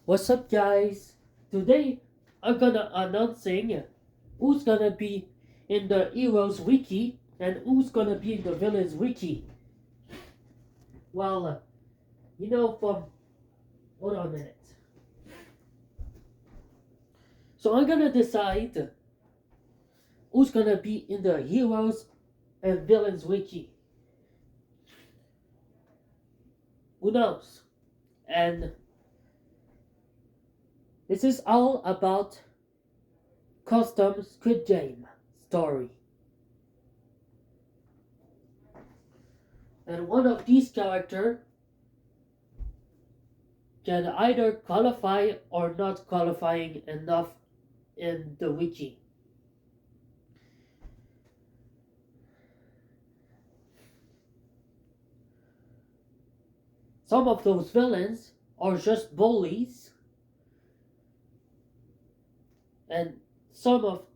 What's up, guys? Today I'm gonna announcing who's gonna be in the Heroes Wiki and who's gonna be in the Villains Wiki. Well, from hold on a minute. So I'm gonna decide who's gonna be in the Heroes and Villains Wiki. Who knows? And this is all about custom Squid Game story. And one of these characters can either qualify or not qualifying enough in the wiki. Some of those villains are just bullies, and some of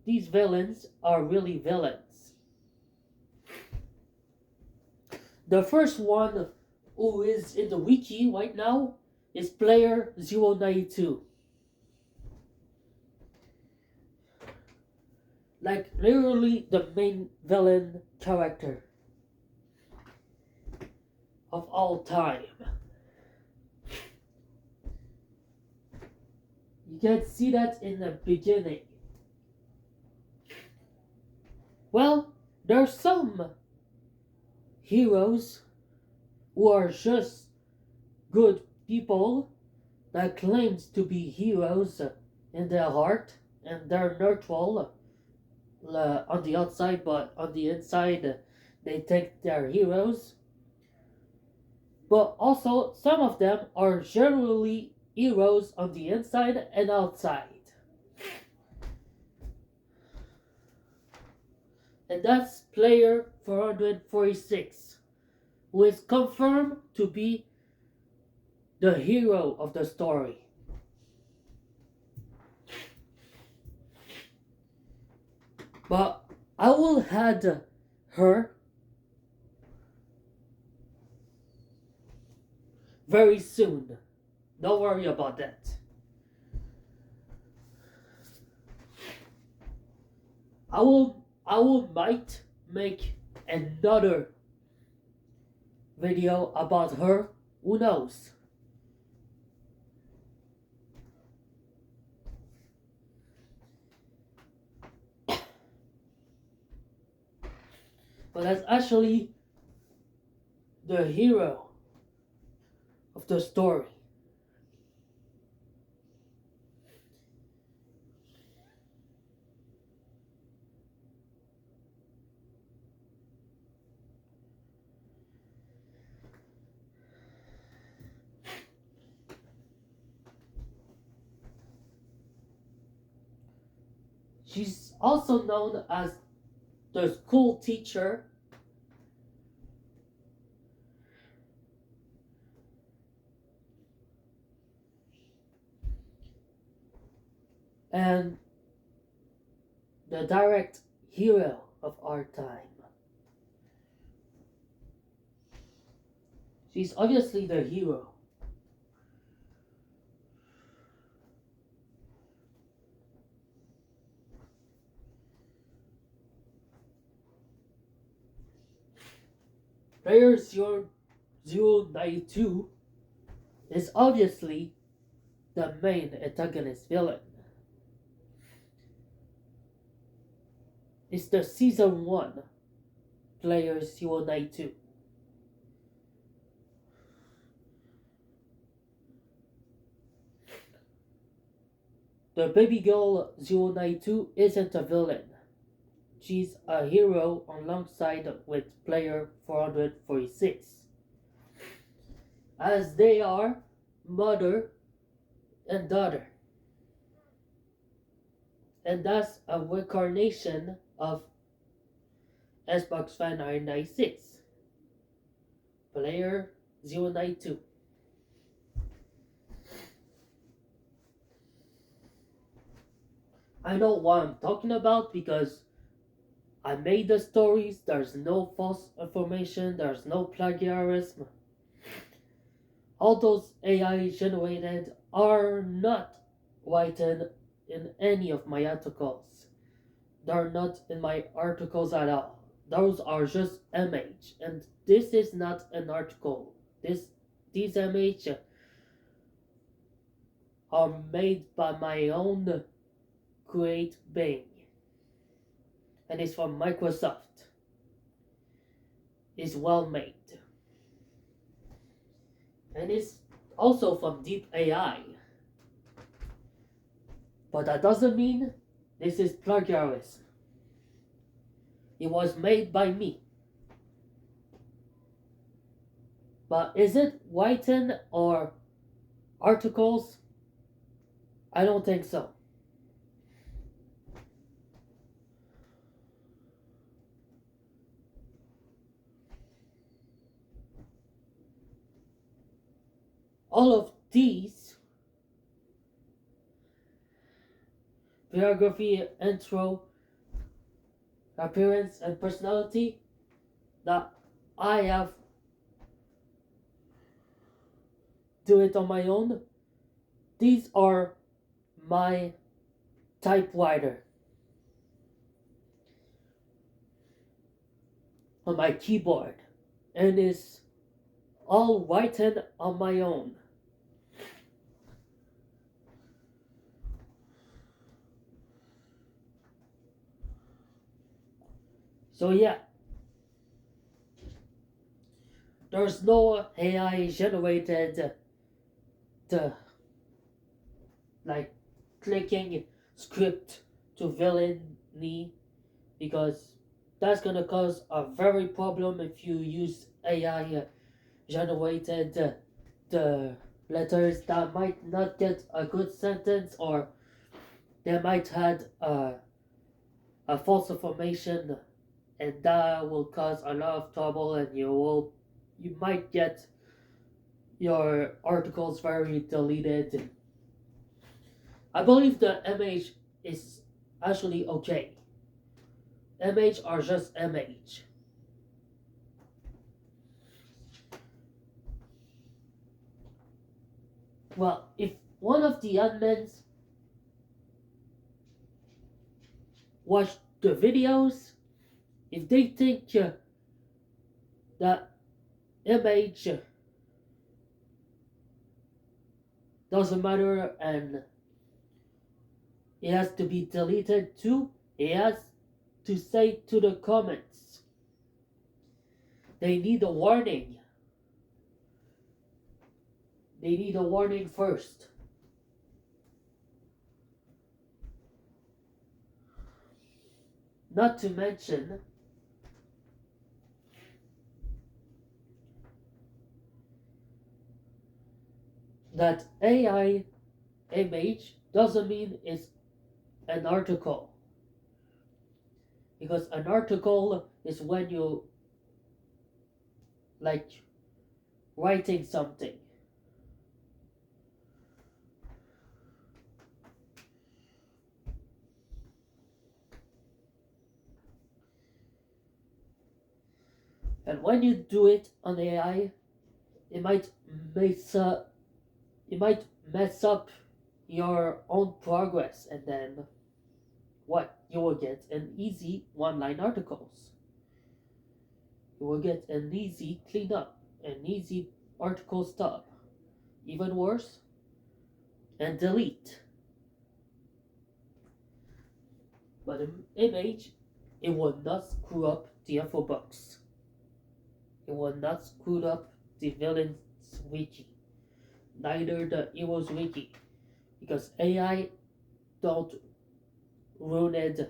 these villains are really villains. The first one who is in the wiki right now is player 092. Like literally the main villain character of all time. You can see that in the beginning. Well, there's some heroes who are just good people that claims to be heroes in their heart, and they're neutral on the outside, but on the inside they think they're heroes. But also some of them are generally heroes on the inside and outside. And that's player 446, who is confirmed to be the hero of the story. But I will add her very soon. Don't worry about that. I will might make another video about her. Who knows? But that's actually the hero of the story. She's also known as the school teacher and the direct hero of our time. She's obviously the hero. Player 092 is obviously the main antagonist villain. It's the season 1 player 092. The baby girl 092 isn't a villain. She's a hero alongside with player 446, as they are mother and daughter. And that's a reincarnation of Xbox Fan 996, player 092. I know what I'm talking about because I made the stories. There's no false information, there's no plagiarism. all those AI generated are not written in any of my articles. They're not in my articles at all. Those are just image, and this is not an article. These images are made by my own great being, and it's from Microsoft. It's well made, and it's also from Deep AI. But that doesn't mean this is plagiarism. It was made by me. But is it written or articles? I don't think so. All of these biography, intro, appearance, and personality that I have do it on my own. These are my typewriter on my keyboard, and is all written on my own. So yeah, there's no AI generated the like clicking script to villainy, because that's gonna cause a very problem if you use AI generated the letters that might not get a good sentence, or they might had a false information, and that will cause a lot of trouble, and you might get your articles very deleted. I believe the image is actually okay. Image are just image. Well, if one of the admins watch the videos, if they think that image doesn't matter and it has to be deleted too, it has to say to the comments. They need a warning. They need a warning first. Not to mention that AI image doesn't mean it's an article. Because an article is when you like writing something. And when you do it on AI, it might mess up it might mess up your own progress, and then what? You will get an easy one-line articles. You will get an easy cleanup, an easy article stop. Even worse, and delete. But an image, it will not screw up the info box. It will not screw up the villain's wiki. Neither the hero's wiki. Because AI don't ruin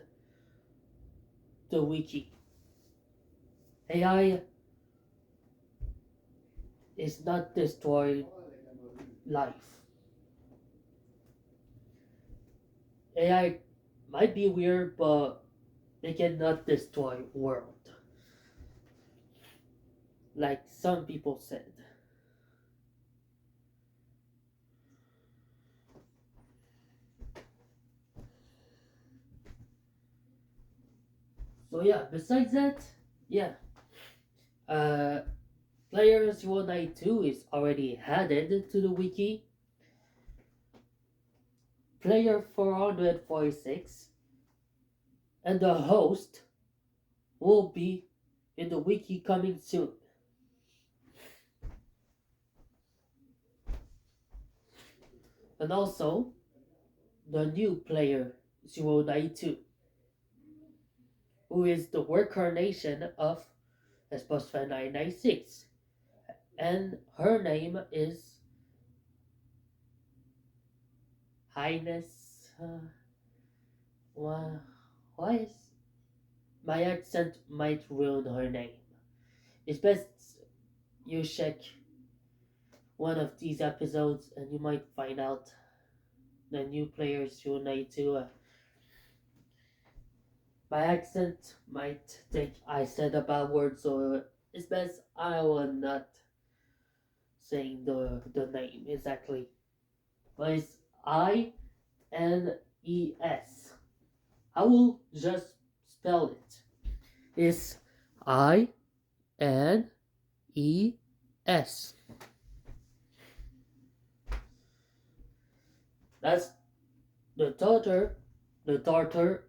the wiki. AI is not destroying life. AI might be weird, but they cannot destroy world. Like some people said. So yeah, besides that, yeah. Uh Player 092 is already added to the wiki. Player 446 and the host will be in the wiki coming soon. And also the new player 092, who is the reincarnation of Esposfa 996. And her name is Highness. Why, why is my accent might ruin her name? It's best you check one of these episodes and you might find out the new players you need to. My accent might think I said a bad word, so it's best I will not saying the name exactly. But it's INES. I will just spell it. It's INES. That's the daughter, the daughter,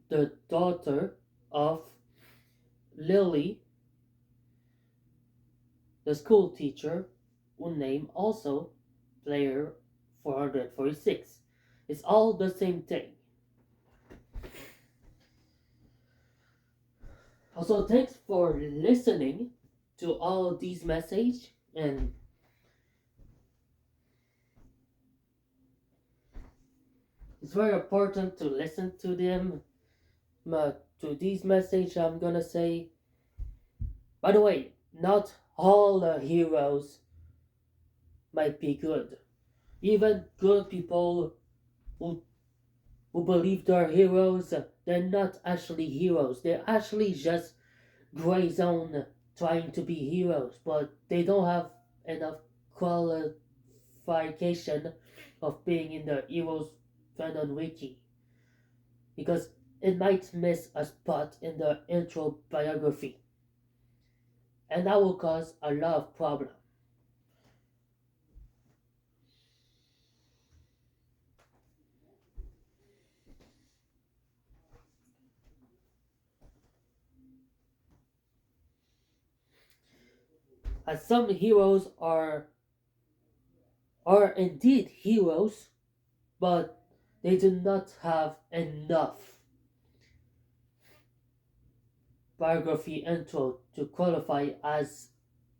the daughter of Lily, the school teacher, who name also player 446. It's all the same thing. Also, thanks for listening to all these messages, and it's very important to listen to them. To these messages, I'm gonna say. By the way, not all the heroes might be good. Even good people who who believe they're heroes, they're not actually heroes. They're actually just gray zone trying to be heroes, but they don't have enough qualification of being in the heroes fandom wiki because it might miss a spot in the intro biography, and that will cause a lot of problem. As some heroes are indeed heroes, but they do not have enough biography intro to qualify as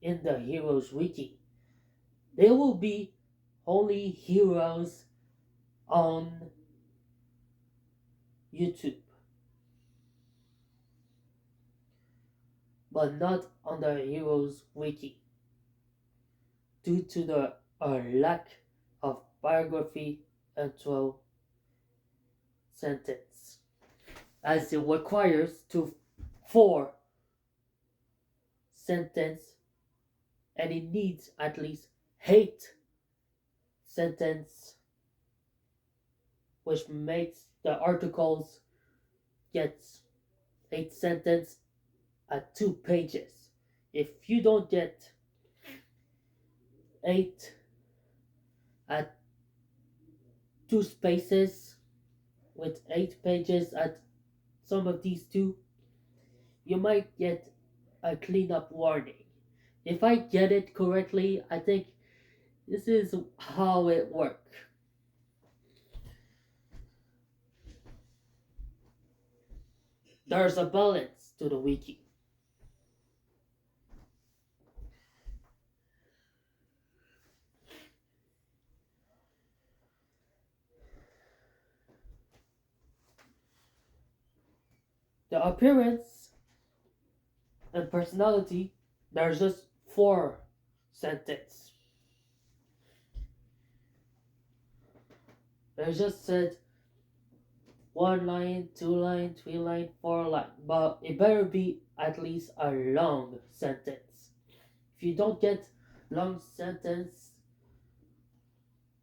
in the heroes wiki. They will be only heroes on YouTube, but not on the heroes wiki due to the lack of biography intro sentence, as it requires to 4 sentence and it needs at least 8 sentence, which makes the articles get 8 sentence at 2 pages. If you don't get 8 at 2 spaces with 8 pages at some of these two, you might get a cleanup warning. If I get it correctly, I think this is how it works. There's a balance to the wiki. The appearance and personality, there's just 4 sentence. There's just said 1 line, 2 line, 3 line, 4 line, but it better be at least a long sentence. If you don't get long sentence,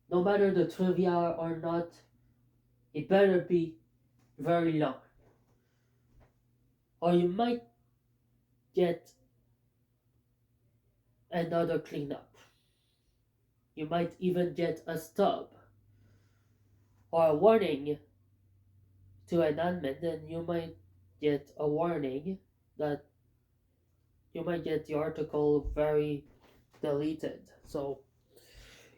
no matter the trivia or not, it better be very long. Or you might get another cleanup. You might even get a stub or a warning to an admin, then you might get a warning that you might get the article very deleted. So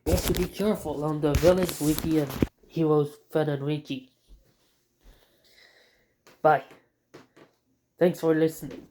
you have to be careful on the Village Wiki and Heroes Fun and Wiki. Bye. Thanks for listening.